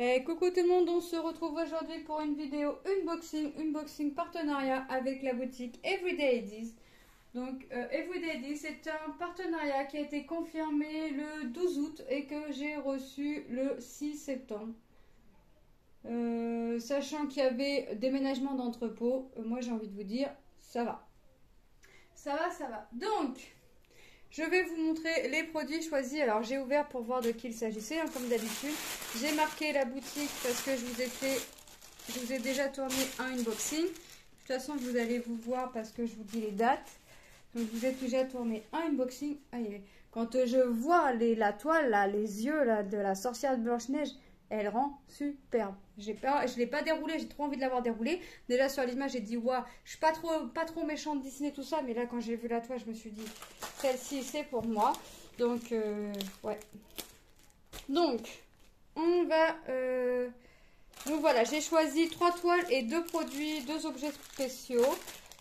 Et coucou tout le monde, on se retrouve aujourd'hui pour une vidéo unboxing partenariat avec la boutique Everyday Eddies. Donc Everyday Eddies, c'est un partenariat qui a été confirmé le 12 août et que j'ai reçu le 6 septembre. Sachant qu'il y avait déménagement d'entrepôt, moi j'ai envie de vous dire, ça va. Ça va, ça va. Donc, je vais vous montrer les produits choisis. Alors, j'ai ouvert pour voir de qui il s'agissait, hein, comme d'habitude. J'ai marqué la boutique parce que je vous ai déjà tourné un unboxing. De toute façon, vous allez vous voir parce que je vous dis les dates. Donc, je vous ai déjà tourné un unboxing. Quand je vois la toile, là, les yeux là, de la sorcière de Blanche-Neige, elle rend superbe. Je ne l'ai pas déroulé, j'ai trop envie de l'avoir déroulé. Déjà sur l'image, j'ai dit, waouh, je suis pas trop méchante Disney, tout ça. Mais là, quand j'ai vu la toile, je me suis dit, celle-ci, c'est pour moi. Donc, ouais. Donc, on va... Donc voilà, j'ai choisi 3 toiles et 2 produits, 2 objets spéciaux.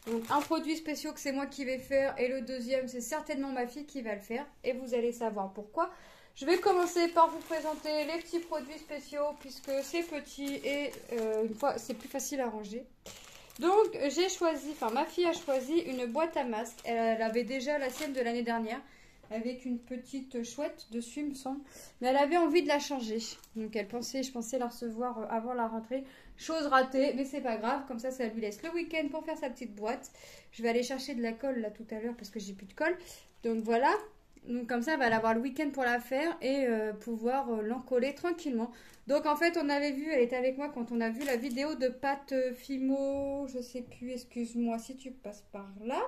Donc, un produit spécial que c'est moi qui vais faire. Et le deuxième, c'est certainement ma fille qui va le faire. Et vous allez savoir pourquoi. Je vais commencer par vous présenter les petits produits spéciaux puisque c'est petit et une fois c'est plus facile à ranger. Donc j'ai choisi, ma fille a choisi une boîte à masques. Elle avait déjà la sienne de l'année dernière avec une petite chouette dessus il me semble. Mais elle avait envie de la changer. Donc je pensais la recevoir avant la rentrée. Chose ratée, mais c'est pas grave. Comme ça lui laisse le week-end pour faire sa petite boîte. Je vais aller chercher de la colle là tout à l'heure parce que j'ai plus de colle. Donc voilà. Donc comme ça, elle va avoir le week-end pour la faire et pouvoir l'encoller tranquillement. Donc en fait, on avait vu, elle était avec moi quand on a vu la vidéo de Pat Fimo, je sais plus, excuse-moi si tu passes par là.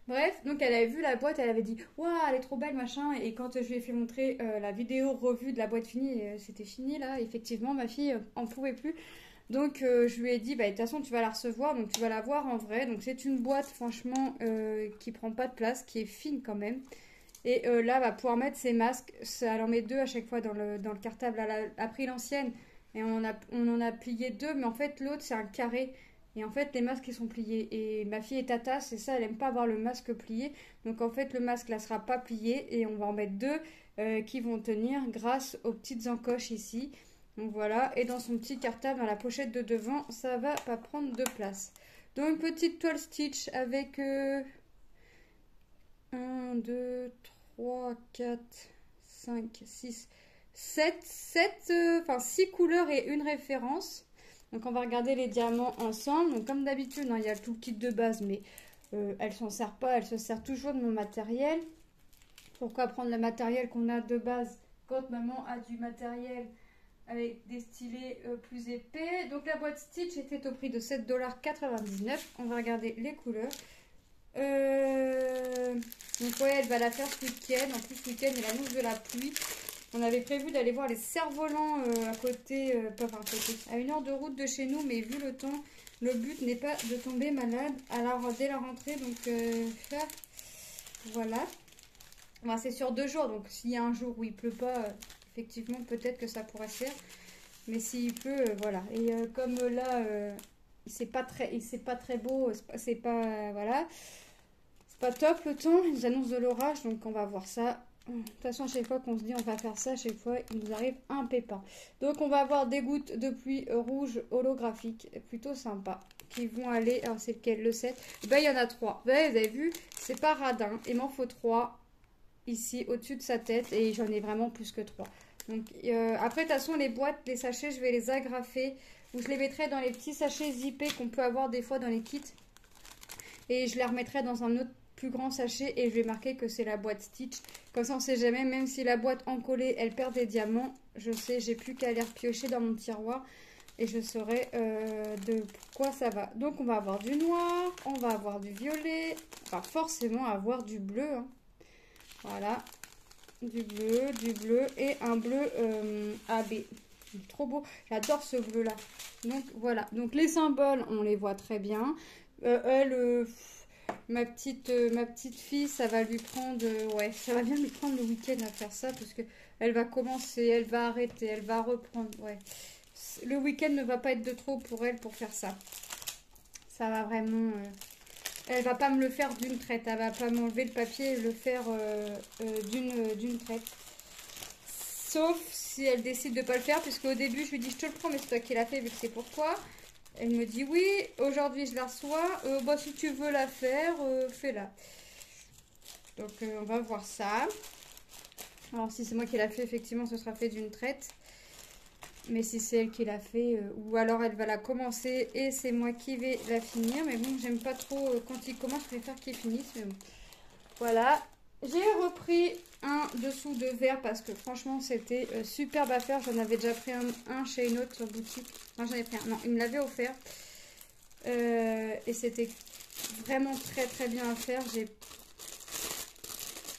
Bref, donc elle avait vu la boîte, elle avait dit « Waouh, elle est trop belle, machin ». Et quand je lui ai fait montrer la vidéo revue de la boîte finie, c'était fini là, effectivement, ma fille en pouvait plus. Donc je lui ai dit, bah, de toute façon tu vas la recevoir, donc tu vas la voir en vrai. Donc c'est une boîte franchement qui prend pas de place, qui est fine quand même. Et là, elle va pouvoir mettre ses masques. Elle en met 2 à chaque fois dans le cartable. Elle a pris l'ancienne et on en a plié 2. Mais en fait, l'autre, c'est un carré. Et en fait, les masques, ils sont pliés. Et ma fille est tata, c'est ça, elle aime pas avoir le masque plié. Donc en fait, le masque, là, sera pas plié. Et on va en mettre 2 qui vont tenir grâce aux petites encoches ici. Donc voilà. Et dans son petit cartable, dans la pochette de devant, ça va pas prendre de place. Donc petite toile stitch avec... 1, 2, 3, 4, 5, 6, 6 couleurs et une référence. Donc on va regarder les diamants ensemble. Donc comme d'habitude, il y a tout le kit de base, mais elle s'en sert pas, elle se sert toujours de mon matériel. Pourquoi prendre le matériel qu'on a de base quand maman a du matériel avec des stylets plus épais. Donc la boîte Stitch était au prix de 7,99 $. On va regarder les couleurs. Donc ouais, elle va la faire ce week-end. En plus, ce week-end, il annonce de la pluie. On avait prévu d'aller voir les cerfs-volants à côté, à 1 heure de route de chez nous, mais vu le temps, le but n'est pas de tomber malade dès la rentrée. Donc voilà. Bon, c'est sur 2 jours, donc s'il y a un jour où il pleut pas, effectivement, peut-être que ça pourrait se faire. Mais s'il pleut, voilà. Et comme là, c'est pas très beau, c'est pas voilà. Pas top le temps, ils annoncent de l'orage, donc on va voir ça. De toute façon, à chaque fois qu'on se dit on va faire ça, à chaque fois il nous arrive un pépin. Donc on va avoir des gouttes de pluie rouge holographiques, plutôt sympa, qui vont aller, alors c'est lequel, le 7. Ben il y en a 3, ben, vous avez vu, c'est pas radin, il m'en faut 3 ici au-dessus de sa tête et j'en ai vraiment plus que 3. Donc après de toute façon les boîtes, les sachets, je vais les agrafer ou je les mettrai dans les petits sachets zippés qu'on peut avoir des fois dans les kits. Et je les remettrai dans un autre plus grand sachet et je vais marquer que c'est la boîte Stitch. Comme ça on sait jamais, même si la boîte encollée elle perd des diamants, je sais, j'ai plus qu'à les repiocher dans mon tiroir et je saurai de quoi ça va. Donc on va avoir du noir, on va avoir du violet, enfin forcément avoir du bleu, hein. Voilà, du bleu et un bleu AB. Trop beau, j'adore ce bleu là. Donc voilà, donc les symboles on les voit très bien. Ma petite fille, ça va lui prendre, ouais, ça va bien lui prendre le week-end à faire ça parce que elle va commencer, elle va arrêter, elle va reprendre, ouais. Le week-end ne va pas être de trop pour elle pour faire ça. Ça va vraiment, elle va pas me le faire d'une traite, elle va pas m'enlever le papier et le faire d'une traite. Sauf si elle décide de pas le faire, puisque au début je lui dis je te le prends, mais c'est toi qui l'as fait vu que c'est pour toi. Elle me dit oui, aujourd'hui je la reçois, bah, si tu veux la faire, fais-la. Donc on va voir ça. Alors si c'est moi qui l'a fait, effectivement ce sera fait d'une traite. Mais si c'est elle qui l'a fait, ou alors elle va la commencer et c'est moi qui vais la finir. Mais bon, j'aime pas trop quand il commence, je préfère qu'il finisse. Mais bon. Voilà. J'ai repris un dessous de verre parce que franchement c'était superbe à faire. J'en avais déjà pris un chez une autre boutique. Non, j'en ai pris un. Non, il me l'avait offert. Et c'était vraiment très très bien à faire.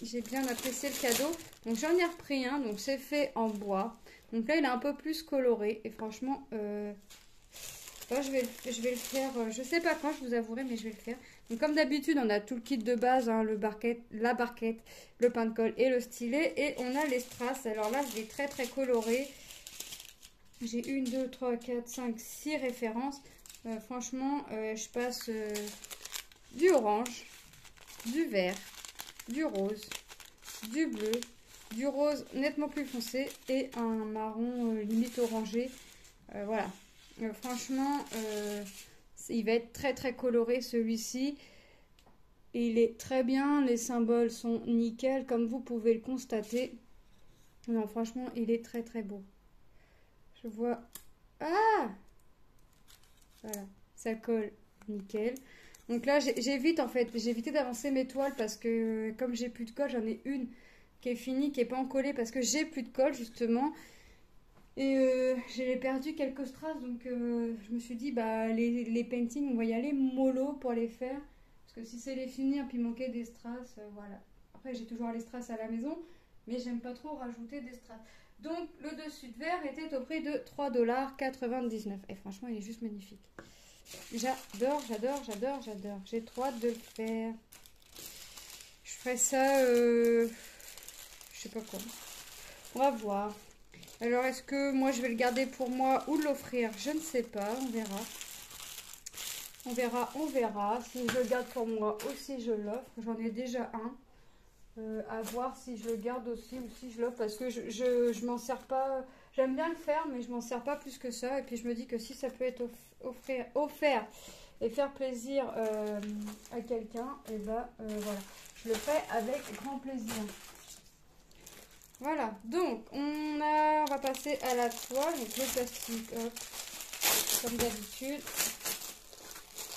J'ai bien apprécié le cadeau. Donc j'en ai repris un. Donc c'est fait en bois. Donc là il est un peu plus coloré. Et franchement, là, je vais le faire. Je sais pas quand, je vous avouerai, mais je vais le faire. Donc comme d'habitude, on a tout le kit de base, hein, la barquette, le pain de colle et le stylet. Et on a les strass. Alors là, je l'ai très très coloré. J'ai 1, 2, 3, 4, 5, 6 références. Franchement, je passe du orange, du vert, du rose, du bleu, du rose nettement plus foncé et un marron limite orangé. Voilà. Franchement, il va être très très coloré celui-ci. Il est très bien, les symboles sont nickel comme vous pouvez le constater. Non, franchement, il est très très beau. Je vois... Ah! Voilà, ça colle nickel. Donc là, j'évite en fait, j'ai évité d'avancer mes toiles parce que comme j'ai plus de colle, j'en ai une qui est finie, qui est pas encollée parce que j'ai plus de colle justement. Et j'ai perdu quelques strass, donc je me suis dit, bah les paintings, on va y aller mollo pour les faire. Parce que si c'est les finir, puis manquer des strass, voilà. Après, j'ai toujours les strass à la maison, mais j'aime pas trop rajouter des strass. Donc, le dessus de verre était au prix de 3,99 $. Et franchement, il est juste magnifique. J'adore, j'adore, j'adore, j'adore. J'ai trop hâte de le faire. Je ferai ça, je sais pas quoi. On va voir. Alors, est-ce que moi, je vais le garder pour moi ou l'offrir? Je ne sais pas, on verra. On verra, on verra. Si je le garde pour moi ou si je l'offre. J'en ai déjà un. À voir si je le garde aussi ou si je l'offre. Parce que je m'en sers pas. J'aime bien le faire, mais je m'en sers pas plus que ça. Et puis, je me dis que si ça peut être offert et faire plaisir à quelqu'un, et ben voilà. Je le fais avec grand plaisir. Voilà, donc on va passer à la toile, donc le plastique, hop, comme d'habitude,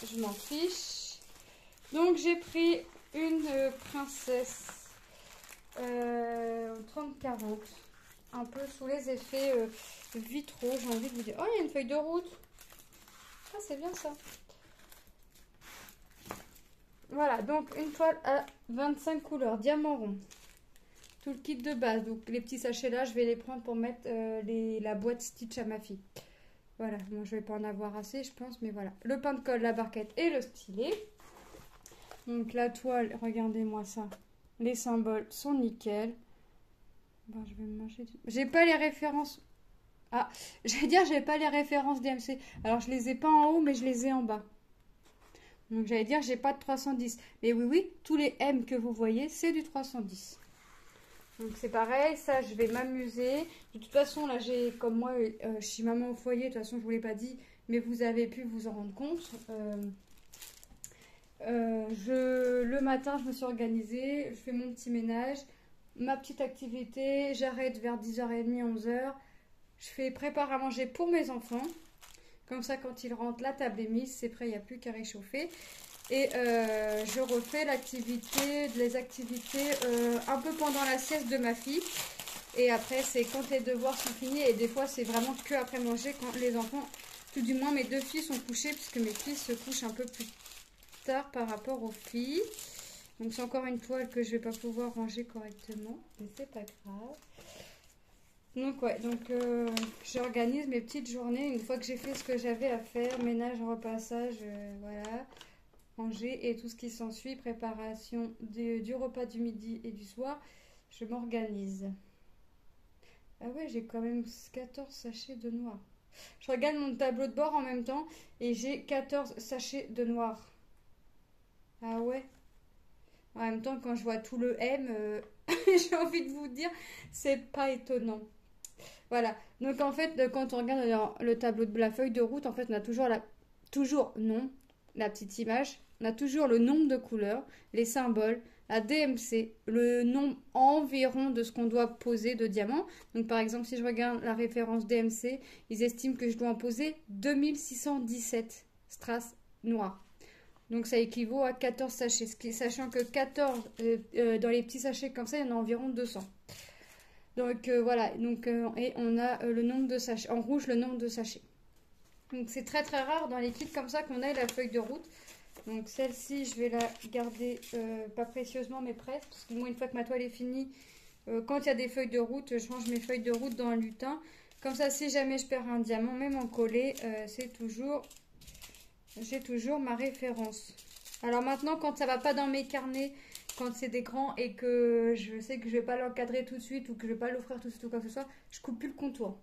je m'en fiche. Donc j'ai pris une princesse 30-40, un peu sous les effets vitraux, j'ai envie de vous dire. Oh, il y a une feuille de route. Ah, c'est bien ça. Voilà, donc une toile à 25 couleurs, diamant rond. Tout le kit de base. Donc les petits sachets là, je vais les prendre pour mettre la boîte Stitch à ma fille. Voilà, moi je vais pas en avoir assez je pense, mais voilà. Le pain de colle, la barquette et le stylet. Donc la toile, regardez-moi ça. Les symboles sont nickel. Bon, je vais me manger. J'ai pas les références. Ah, j'allais dire j'ai pas les références DMC. Alors je les ai pas en haut, mais je les ai en bas. Donc j'allais dire j'ai pas de 310. Mais oui, oui, tous les M que vous voyez, c'est du 310. Donc c'est pareil, ça je vais m'amuser. De toute façon là j'ai, comme moi je suis maman au foyer, de toute façon je vous l'ai pas dit, mais vous avez pu vous en rendre compte. Le matin je me suis organisée, je fais mon petit ménage, ma petite activité, j'arrête vers 10h30, 11h. Je fais prépare à manger pour mes enfants. Comme ça quand ils rentrent, la table est mise, c'est prêt, il n'y a plus qu'à réchauffer. Et je refais les activités un peu pendant la sieste de ma fille. Et après, c'est quand les devoirs sont finis. Et des fois, c'est vraiment que après manger, quand les enfants, tout du moins mes 2 filles sont couchées, puisque mes filles se couchent un peu plus tard par rapport aux filles. Donc c'est encore une toile que je vais pas pouvoir ranger correctement. Mais c'est pas grave. Donc ouais, donc j'organise mes petites journées. Une fois que j'ai fait ce que j'avais à faire, ménage, repassage, voilà. Ranger et tout ce qui s'ensuit, préparation du repas du midi et du soir, je m'organise. Ah ouais, j'ai quand même 14 sachets de noir. Je regarde mon tableau de bord en même temps et j'ai 14 sachets de noir. Ah ouais. En même temps, quand je vois tout le M, j'ai envie de vous dire, c'est pas étonnant. Voilà. Donc en fait, quand on regarde le tableau de la feuille de route, en fait, on a toujours non, la petite image. On a toujours le nombre de couleurs, les symboles, la DMC, le nombre environ de ce qu'on doit poser de diamants. Donc par exemple, si je regarde la référence DMC, ils estiment que je dois en poser 2617 strass noirs. Donc ça équivaut à 14 sachets, sachant que 14 dans les petits sachets comme ça, il y en a environ 200. Donc voilà, donc, et on a le nombre de sachets, en rouge le nombre de sachets. Donc c'est très très rare dans les kits comme ça qu'on ait la feuille de route. Donc celle-ci, je vais la garder pas précieusement mais presque, parce que moi une fois que ma toile est finie, quand il y a des feuilles de route, je range mes feuilles de route dans un lutin. Comme ça, si jamais je perds un diamant, même en collé, j'ai toujours ma référence. Alors maintenant, quand ça va pas dans mes carnets, quand c'est des grands et que je sais que je vais pas l'encadrer tout de suite ou que je vais pas l'offrir tout de suite ou quoi que ce soit, je coupe plus le contour.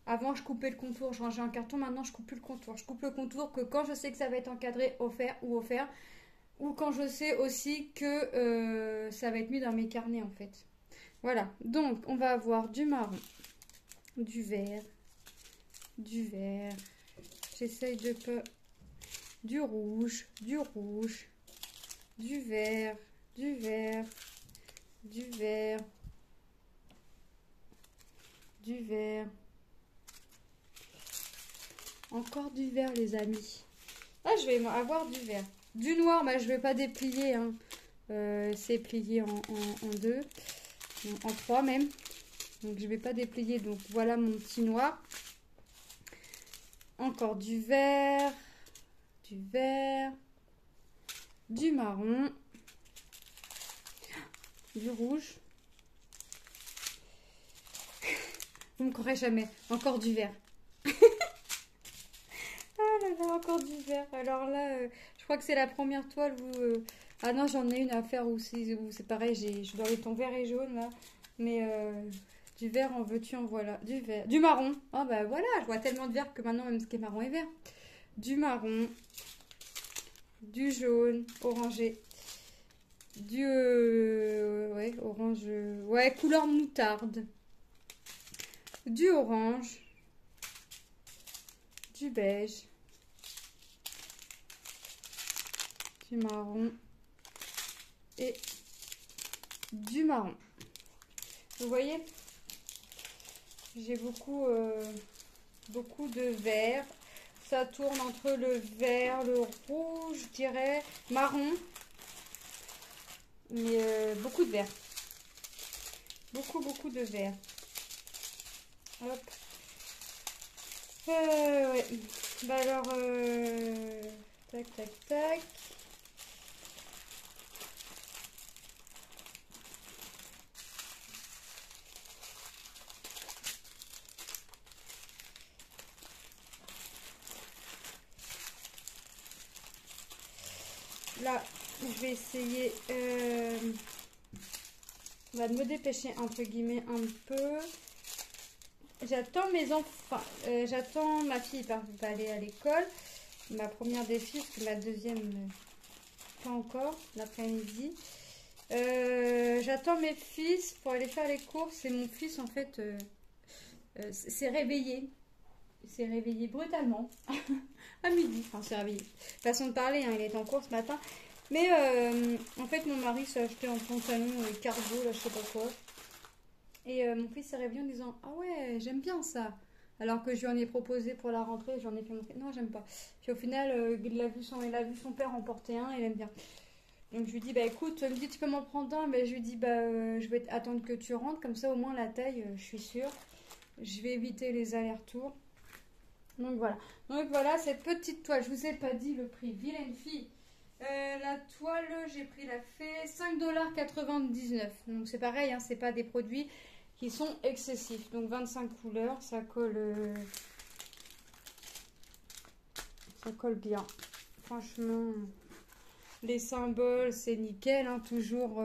Avant, je coupais le contour, je rangeais en carton. Maintenant, je coupe plus le contour. Je coupe le contour que quand je sais que ça va être encadré, offert. Ou quand je sais aussi que ça va être mis dans mes carnets, en fait. Voilà. Donc, on va avoir du marron, du vert, du vert. J'essaye de pas... Du rouge, du rouge, du vert, du vert, du vert, du vert. Encore du vert, les amis. Ah, je vais avoir du vert. Du noir, bah, je ne vais pas déplier. Hein. C'est plié en deux. En trois même. Donc, je ne vais pas déplier. Donc, voilà mon petit noir. Encore du vert. Du vert. Du marron. Du rouge. Vous ne me croirez jamais. Encore du vert. Ah là là, encore du vert. Alors là, je crois que c'est la première toile où... Ah non, j'en ai une à faire où c'est pareil, je dois les tons vert et jaune là. Mais du vert, en veux-tu, en voilà. Du vert. Du marron. Ah bah voilà, je vois tellement de vert que maintenant même ce qui est marron est vert. Du marron. Du jaune, orangé. Du... ouais, orange... ouais, couleur moutarde. Du orange. Du beige. Du marron. Et du marron. Vous voyez, j'ai beaucoup de vert. Ça tourne entre le vert, le rouge, je dirais, marron. Mais beaucoup de vert. Beaucoup de vert. Hop. Ouais. Bah alors, tac, tac, tac. Là, je vais essayer de me dépêcher entre guillemets un peu. J'attends mes enfants, j'attends ma fille va aller à l'école, ma première des filles, parce que ma deuxième pas encore, l'après-midi. J'attends mes fils pour aller faire les courses et mon fils en fait s'est réveillé. Il s'est réveillé brutalement à midi, enfin s'est réveillé. Façon de parler, hein, il était en cours ce matin. Mais en fait mon mari s'est acheté un pantalon cargo, là je sais pas quoi. Et mon fils s'est réveillé en disant « Ah ouais, j'aime bien ça !» Alors que je lui en ai proposé pour la rentrée, j'en ai fait montrer « Non, j'aime pas !» Puis au final, il a vu son père en porter un, il aime bien. Donc je lui dis « Bah écoute, il me dit tu peux m'en prendre un ?» Mais je lui dis « Bah je vais attendre que tu rentres, comme ça au moins la taille, je suis sûre. Je vais éviter les allers-retours. » Donc voilà cette petite toile. Je vous ai pas dit le prix, vilaine fille. La toile, j'ai pris la fée 5,99 $. Donc c'est pareil, hein, c'est pas des produits qui sont excessifs. Donc 25 couleurs, ça colle bien. Franchement, les symboles, c'est nickel. Hein, toujours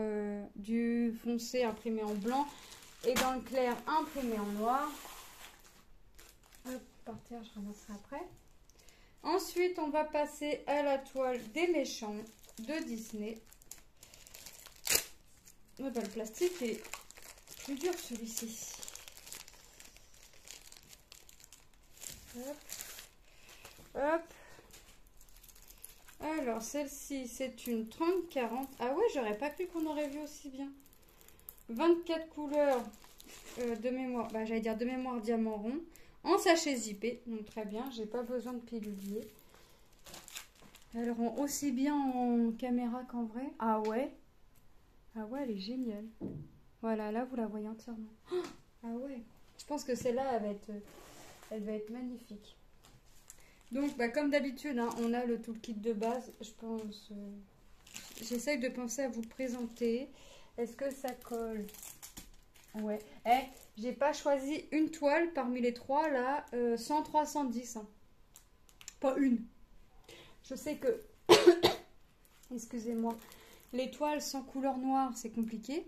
du foncé imprimé en blanc et dans le clair imprimé en noir. Hop, par terre, je ramasserai après. Ensuite, on va passer à la toile des méchants de Disney. Oh ben, le plastique est plus dur celui-ci. Hop. Hop. Alors, celle-ci, c'est une 30-40. Ah ouais, j'aurais pas cru qu'on aurait vu aussi bien. 24 couleurs de mémoire. Bah, j'allais dire de mémoire diamant rond. En sachet zippé. Donc, très bien. J'ai pas besoin de pilulier. Elle rend aussi bien en caméra qu'en vrai. Ah ouais. Ah ouais, elle est géniale. Voilà, là, vous la voyez entièrement. Ah ouais. Je pense que celle-là, elle va être magnifique. Donc, bah, comme d'habitude, hein, on a le toolkit de base. Je pense... j'essaye de penser à vous le présenter. Est-ce que ça colle? Ouais. Eh, j'ai pas choisi une toile parmi les trois, là. 100, 310. Hein. Pas une. Je sais que... Excusez-moi. Les toiles sans couleur noire, c'est compliqué.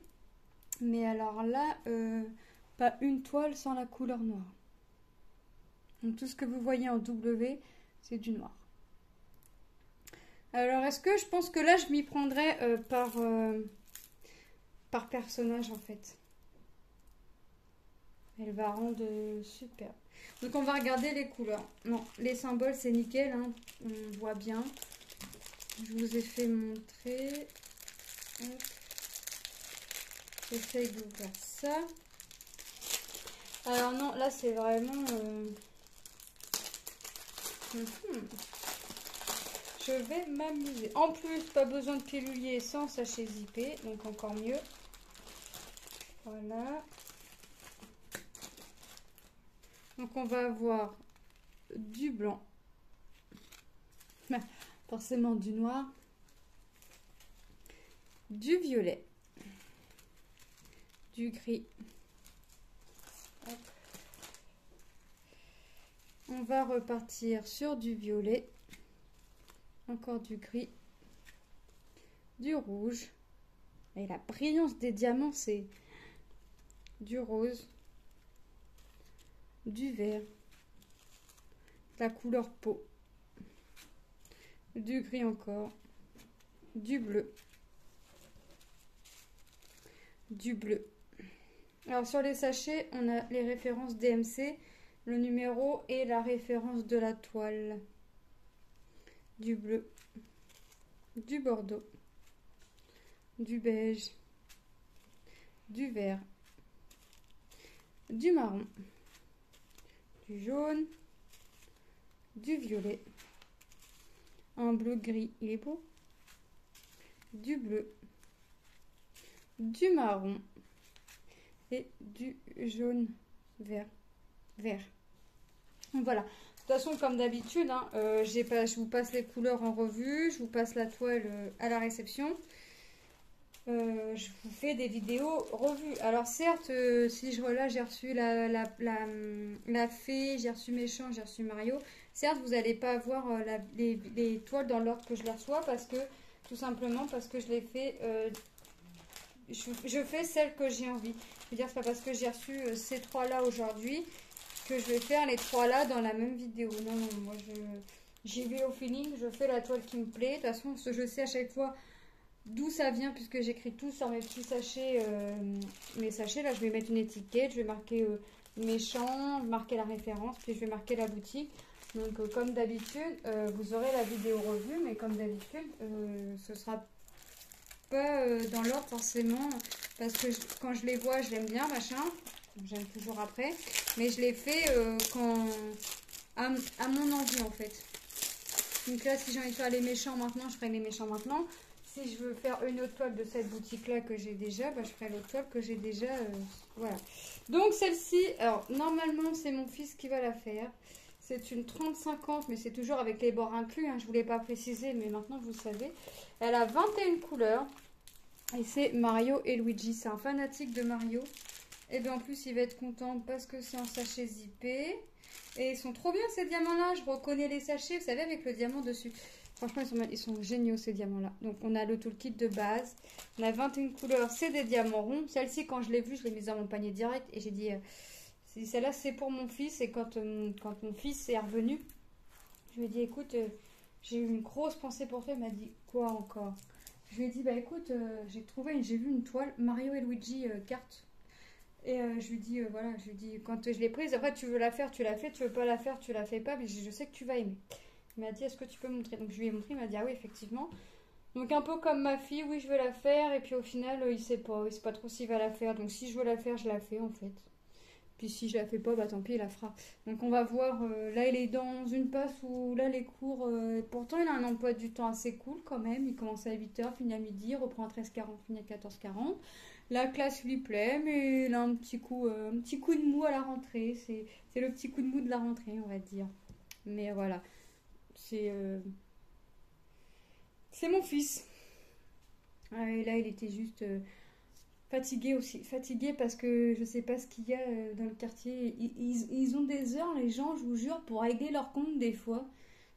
Mais alors là, pas une toile sans la couleur noire. Donc, tout ce que vous voyez en W... c'est du noir. Alors, est-ce que je pense que là, je m'y prendrais par personnage, en fait. Elle va rendre super. Donc, on va regarder les couleurs. Non, les symboles, c'est nickel. Hein. On voit bien. Je vous ai fait montrer. J'essaye d'ouvrir ça. Alors, non, là, c'est vraiment... Je vais m'amuser. En plus, pas besoin de pilulier sans sachet zippé, donc encore mieux. Voilà. Donc on va avoir du blanc. Forcément du noir. Du violet. Du gris. Hop. On va repartir sur du violet. Encore du gris, du rouge. Et la brillance des diamants, c'est du rose, du vert, la couleur peau, du gris encore, du bleu, du bleu. Alors sur les sachets, on a les références DMC, le numéro et la référence de la toile. Du bleu, du bordeaux, du beige, du vert, du marron, du jaune, du violet, un bleu gris, il est beau, du bleu, du marron et du jaune vert. Voilà. De toute façon, comme d'habitude, hein, je vous passe les couleurs en revue, je vous passe la toile à la réception. Je vous fais des vidéos revues. Alors certes, là j'ai reçu la fée, j'ai reçu Méchant, j'ai reçu Mario. Certes, vous n'allez pas avoir les toiles dans l'ordre que je les reçois parce que tout simplement parce que je les fais. Je fais celles que j'ai envie. Je veux dire, c'est pas parce que j'ai reçu ces trois là aujourd'hui que je vais faire les trois là dans la même vidéo. Non, non, moi j'y vais au feeling, je fais la toile qui me plaît. De toute façon, je sais à chaque fois d'où ça vient puisque j'écris tout sur mes petits sachets. Mes sachets, là, je vais mettre une étiquette, je vais marquer Méchant, marquer la référence, puis je vais marquer la boutique. Donc, comme d'habitude, vous aurez la vidéo revue, mais comme d'habitude, ce sera pas dans l'ordre forcément parce que quand je les vois, je l'aime bien, machin. J'aime toujours après, mais je les fais à mon envie en fait. Donc là, si j'ai envie de faire les méchants maintenant, je ferai les méchants maintenant. Si je veux faire une autre toile de cette boutique là que j'ai déjà, bah, je ferai l'autre toile que j'ai déjà. Voilà. Donc celle-ci, alors normalement c'est mon fils qui va la faire. C'est une 30-50, mais c'est toujours avec les bords inclus. Hein, je ne voulais pas préciser, mais maintenant vous savez. Elle a 21 couleurs. Et c'est Mario et Luigi. C'est un fanatique de Mario. Et bien en plus, il va être content parce que c'est en sachet zippé. Et ils sont trop bien ces diamants-là. Je reconnais les sachets, vous savez, avec le diamant dessus. Franchement, ils sont géniaux ces diamants-là. Donc on a le toolkit de base. On a 21 couleurs, c'est des diamants ronds. Celle-ci, quand je l'ai vue, je l'ai mise dans mon panier direct. Et j'ai dit, celle-là, c'est pour mon fils. Et quand mon fils est revenu, je lui ai dit, écoute, j'ai eu une grosse pensée pour toi. Il m'a dit, quoi encore? Je lui ai dit, bah écoute, j'ai vu une toile Mario et Luigi carte. Et je lui dis, voilà, je lui dis, quand je l'ai prise, après tu veux la faire, tu la fais, tu veux pas la faire, tu la fais pas, mais je sais que tu vas aimer. Il m'a dit, est-ce que tu peux me montrer? Donc je lui ai montré, il m'a dit, ah oui, effectivement. Donc un peu comme ma fille, oui, je vais la faire, et puis au final, il sait pas trop s'il va la faire. Donc si je veux la faire, je la fais en fait. Puis si je la fais pas, bah tant pis, il la fera. Donc on va voir, là il est dans une passe où là les cours, pourtant il a un emploi du temps assez cool quand même. Il commence à 8h, finit à midi, reprend à 13h40, finit à 14h40. La classe lui plaît, mais il a un petit coup de mou à la rentrée. C'est le petit coup de mou de la rentrée, on va dire. Mais voilà, c'est c'est mon fils. Ah, et là il était juste fatigué aussi. Fatigué parce que je sais pas ce qu'il y a dans le quartier. Ils ont des heures, les gens, je vous jure, pour régler leur compte des fois.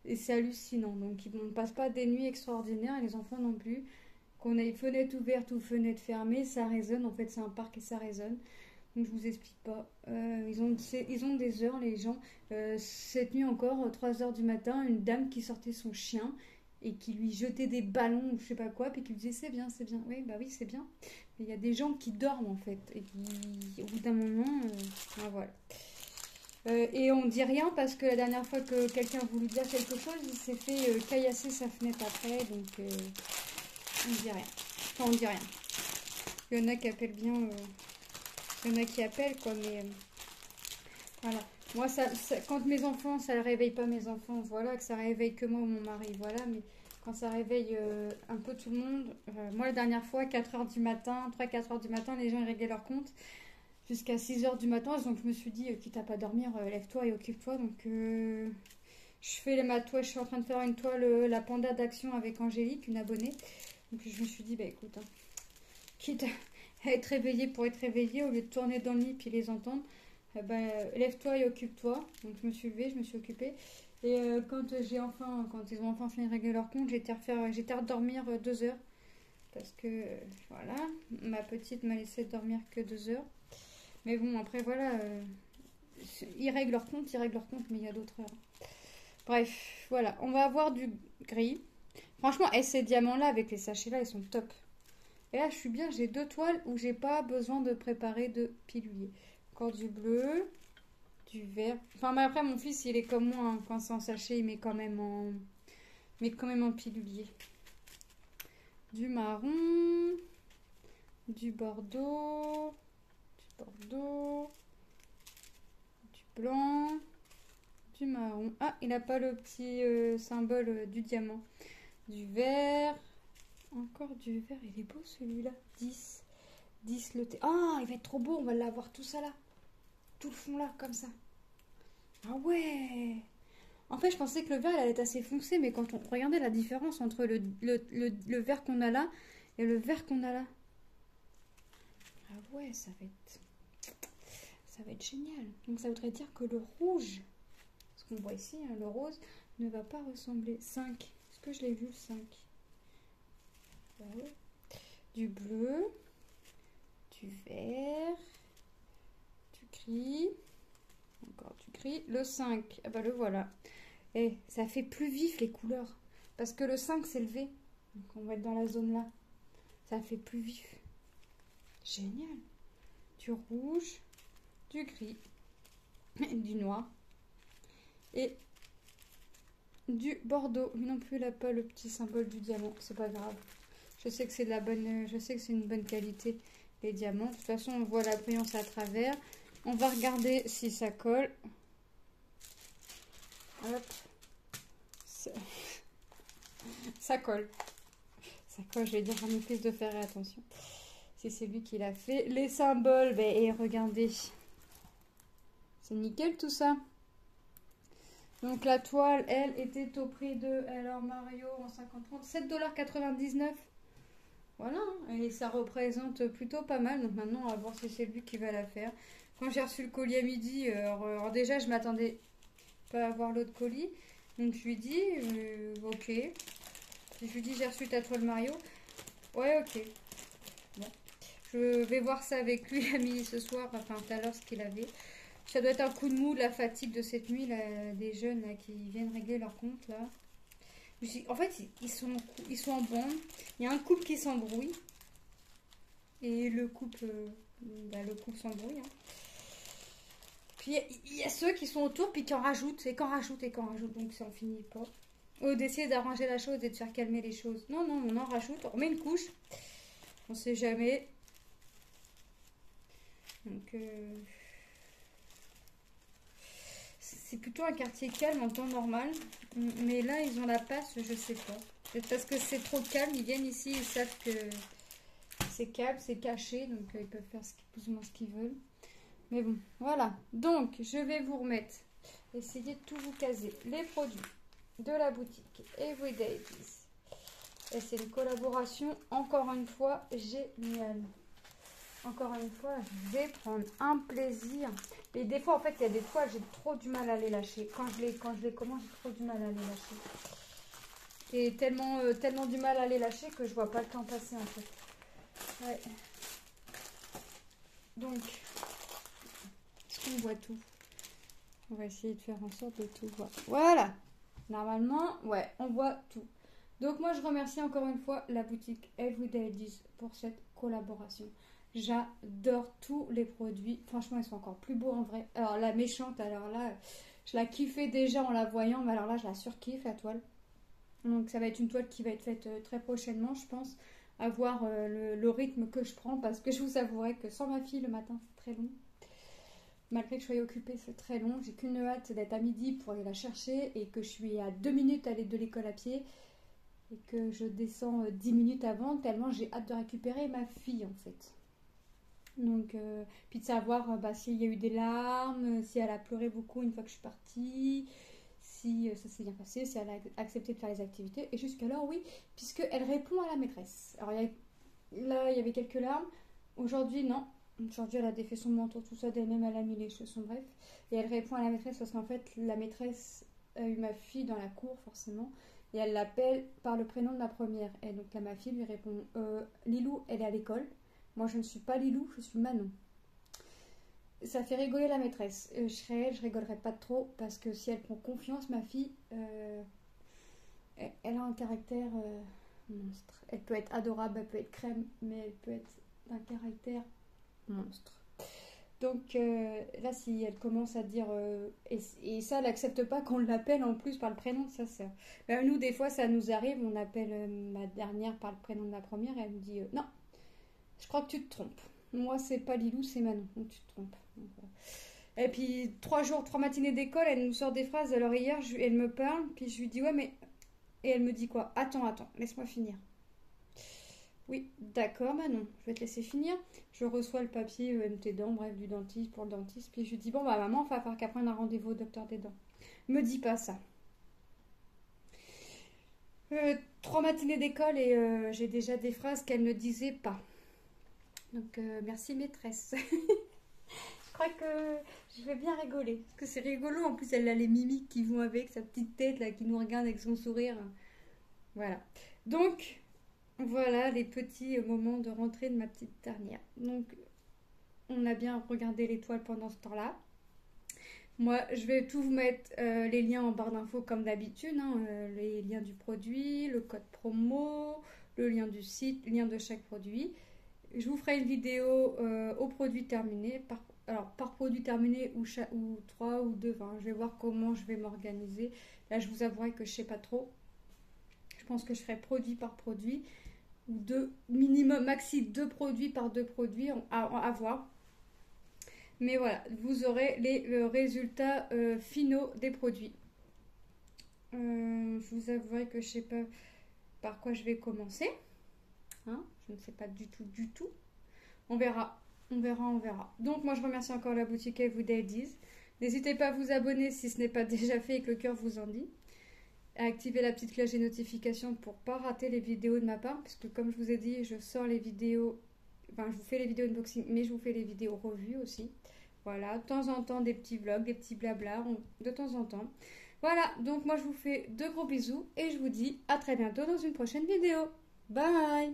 Et c'est hallucinant. Donc on ne passe pas des nuits extraordinaires et les enfants non plus. Qu'on ait fenêtre ouverte ou fenêtre fermée, ça résonne. En fait, c'est un parc et ça résonne. Donc je vous explique pas. Ils ont des heures, les gens. Cette nuit encore, 3 heures du matin, une dame qui sortait son chien et qui lui jetait des ballons ou je sais pas quoi, puis qui lui disait c'est bien, c'est bien. Oui, bah oui, c'est bien. Mais il y a des gens qui dorment en fait et qui, au bout d'un moment, voilà. Et on dit rien parce que la dernière fois que quelqu'un voulait dire quelque chose, il s'est fait caillasser sa fenêtre après, donc on dit rien. Enfin, on dit rien. Il y en a qui appellent bien. Il y en a qui appellent, quoi, mais voilà. Moi, quand mes enfants, ça ne réveille pas mes enfants, voilà, que ça réveille que moi ou mon mari, voilà, mais quand ça réveille un peu tout le monde, moi, la dernière fois, 4h du matin, 3-4h du matin, les gens ils réglaient leur compte jusqu'à 6h du matin, donc je me suis dit, quitte à pas dormir, lève-toi et occupe-toi, donc je fais ma toile, je suis en train de faire une toile, la panda d'action avec Angélique, une abonnée, donc je me suis dit, bah écoute, hein, quitte à être réveillée pour être réveillée, au lieu de tourner dans le lit puis les entendre, lève-toi et occupe-toi. Donc je me suis levée, je me suis occupée. Et quand ils ont enfin fini de régler leur compte, j'étais à redormir 2 heures. Parce que voilà, ma petite m'a laissé dormir que 2 heures. Mais bon, après voilà, ils règlent leur compte, mais il y a d'autres heures. Bref, voilà, on va avoir du gris. Franchement, ces diamants-là avec les sachets-là, ils sont top. Et là, je suis bien, j'ai 2 toiles où j'ai pas besoin de préparer de pilulier. Encore du bleu, du vert. Enfin, mais après, mon fils, il est comme moi, hein. Quand c'est en sachet, il met quand même en pilulier. Du marron, du bordeaux, du blanc, du marron. Ah, il n'a pas le petit symbole du diamant. Du vert, encore du vert. Il est beau celui-là. 10. 10 le thé. Ah, il va être trop beau, on va l'avoir tout ça là. Tout le fond là, comme ça. Ah ouais. En fait, je pensais que le vert, il allait être assez foncé, mais quand on regardait la différence entre le vert qu'on a là et le vert qu'on a là. Ah ouais, ça va être génial. Donc ça voudrait dire que le rouge, ce qu'on voit ici, hein, le rose, ne va pas ressembler. 5. Est-ce que je l'ai vu, 5? Ouais. Du bleu, du vert, du gris, encore du gris. Le 5, ah bah le voilà. Et ça fait plus vif les couleurs. Parce que le 5 c'est le V. Donc on va être dans la zone là. Ça fait plus vif. Génial. Du rouge, du gris, du noir et du bordeaux. Non plus, il n'a pas le petit symbole du diamant. C'est pas grave. Je sais que c'est une bonne qualité, les diamants. De toute façon, on voit la brillance à travers. On va regarder si ça colle. Hop. Ça colle. Ça colle, je vais dire à mon fils de faire attention. Si c'est lui qui l'a fait. Les symboles, et regardez. C'est nickel tout ça. Donc la toile, elle, était au prix de, alors Mario en 50-30, 7,99 $. Voilà, et ça représente plutôt pas mal. Donc maintenant, on va voir si c'est lui qui va la faire. Quand j'ai reçu le colis à midi, alors déjà, je m'attendais pas à avoir l'autre colis. Donc je lui dis, ok. Je lui dis, j'ai reçu ta toile Mario. Ouais, ok. Bon. Je vais voir ça avec lui à midi ce soir, enfin tout à l'heure ce qu'il avait. Ça doit être un coup de mou, de la fatigue de cette nuit, là, des jeunes là, qui viennent régler leur compte là. En fait, ils sont en bande. Il y a un couple qui s'embrouille. Et le couple Bah, le couple s'embrouille. Hein. Puis il y a ceux qui sont autour puis qui en rajoutent et qui en rajoutent et qui en rajoutent. Donc ça en finit pas. Ou d'essayer d'arranger la chose et de faire calmer les choses. Non, non, on en rajoute, on remet une couche. On sait jamais. Donc c'est plutôt un quartier calme en temps normal. Mais là, ils ont la passe, je sais pas. Peut-être parce que c'est trop calme, ils viennent ici, ils savent que c'est calme, c'est caché. Donc ils peuvent faire plus ou moins ce qu'ils veulent. Mais bon, voilà. Donc, je vais vous remettre, essayer de tout vous caser. Les produits de la boutique Everyday This. Et c'est une collaboration, encore une fois, géniale. Encore une fois, je vais prendre un plaisir. Et des fois, en fait, il y a des fois, j'ai trop du mal à les lâcher. Quand je les commande, j'ai trop du mal à les lâcher. Et tellement du mal à les lâcher que je vois pas le temps passer, en fait. Ouais. Donc, est-ce qu'on voit tout? On va essayer de faire en sorte de tout voir. Voilà. Normalement, ouais, on voit tout. Donc moi, je remercie encore une fois la boutique Everyday 10 pour cette collaboration. J'adore tous les produits. Franchement, ils sont encore plus beaux en vrai. Alors la méchante, alors là, je la kiffais déjà en la voyant. Mais alors là, je la surkiffe, la toile. Donc ça va être une toile qui va être faite très prochainement, je pense. À voir le rythme que je prends. Parce que je vous avouerai que sans ma fille, le matin, c'est très long. Malgré que je sois occupée, c'est très long. J'ai qu'une hâte d'être à midi pour aller la chercher et que je suis à 2 minutes de l'école à pied et que je descends 10 minutes avant tellement j'ai hâte de récupérer ma fille en fait. Donc, puis de savoir s'il y a eu des larmes, si elle a pleuré beaucoup une fois que je suis partie, si ça s'est bien passé, si elle a accepté de faire les activités. Et jusqu'alors, oui, puisqu'elle répond à la maîtresse. Alors là, il y avait quelques larmes. Aujourd'hui, non. Aujourd'hui, elle a défait son manteau, tout ça, d'elle-même, elle a mis les chaussons, bref. Et elle répond à la maîtresse parce qu'en fait, la maîtresse a eu ma fille dans la cour, forcément. Et elle l'appelle par le prénom de la première. Et donc là, ma fille lui répond Lilou, elle est à l'école. Moi, je ne suis pas Lilou, je suis Manon. Ça fait rigoler la maîtresse. Je serais elle, je rigolerais pas trop parce que si elle prend confiance, ma fille, elle a un caractère monstre. Elle peut être adorable, elle peut être crème, mais elle peut être d'un caractère monstre. Donc là, si elle commence à dire et ça, elle n'accepte pas qu'on l'appelle en plus par le prénom de sa sœur. Nous, des fois, ça nous arrive, on appelle ma dernière par le prénom de la première et elle nous dit non, je crois que tu te trompes. Moi, c'est pas Lilou, c'est Manon. Donc tu te trompes. Donc, voilà. Et puis 3 matinées d'école, elle nous sort des phrases à l'oreillère, elle me parle, puis je lui dis ouais mais et elle me dit quoi? Attends, laisse-moi finir. Oui, d'accord Manon, je vais te laisser finir. Je reçois le papier EMT dents, bref, du dentiste pour le dentiste. Puis je lui dis, bon bah maman, il va falloir qu'elle prenne un rendez-vous au docteur des dents. Me dis pas ça. 3 matinées d'école et j'ai déjà des phrases qu'elle ne disait pas. Donc merci maîtresse. Je crois que je vais bien rigoler. Parce que c'est rigolo, en plus elle a les mimiques qui vont avec, sa petite tête là qui nous regarde avec son sourire. Voilà. Donc... voilà les petits moments de rentrée de ma petite dernière. Donc, on a bien regardé l'étoile pendant ce temps-là. Moi, je vais tout vous mettre les liens en barre d'infos comme d'habitude. Les liens du produit, le code promo, le lien du site, le lien de chaque produit. Je vous ferai une vidéo au produit terminé. Par produit terminé ou 3 ou 2. Enfin, je vais voir comment je vais m'organiser. Là, je vous avouerai que je ne sais pas trop. Je pense que je ferai produit par produit. Ou 2, minimum, maxi 2 produits par 2 produits à voir. Mais voilà, vous aurez les résultats finaux des produits. Je vous avouerai que je ne sais pas par quoi je vais commencer. Je ne sais pas du tout. On verra. Donc moi je remercie encore la boutique Everyday 10. N'hésitez pas à vous abonner si ce n'est pas déjà fait et que le cœur vous en dit. À activer la petite cloche des notifications pour ne pas rater les vidéos de ma part, parce que comme je vous ai dit, je sors les vidéos, enfin je vous fais les vidéos unboxing, mais je vous fais les vidéos revues aussi. Voilà, de temps en temps des petits vlogs, des petits blabla, de temps en temps. Voilà, donc moi je vous fais de gros bisous et je vous dis à très bientôt dans une prochaine vidéo. Bye!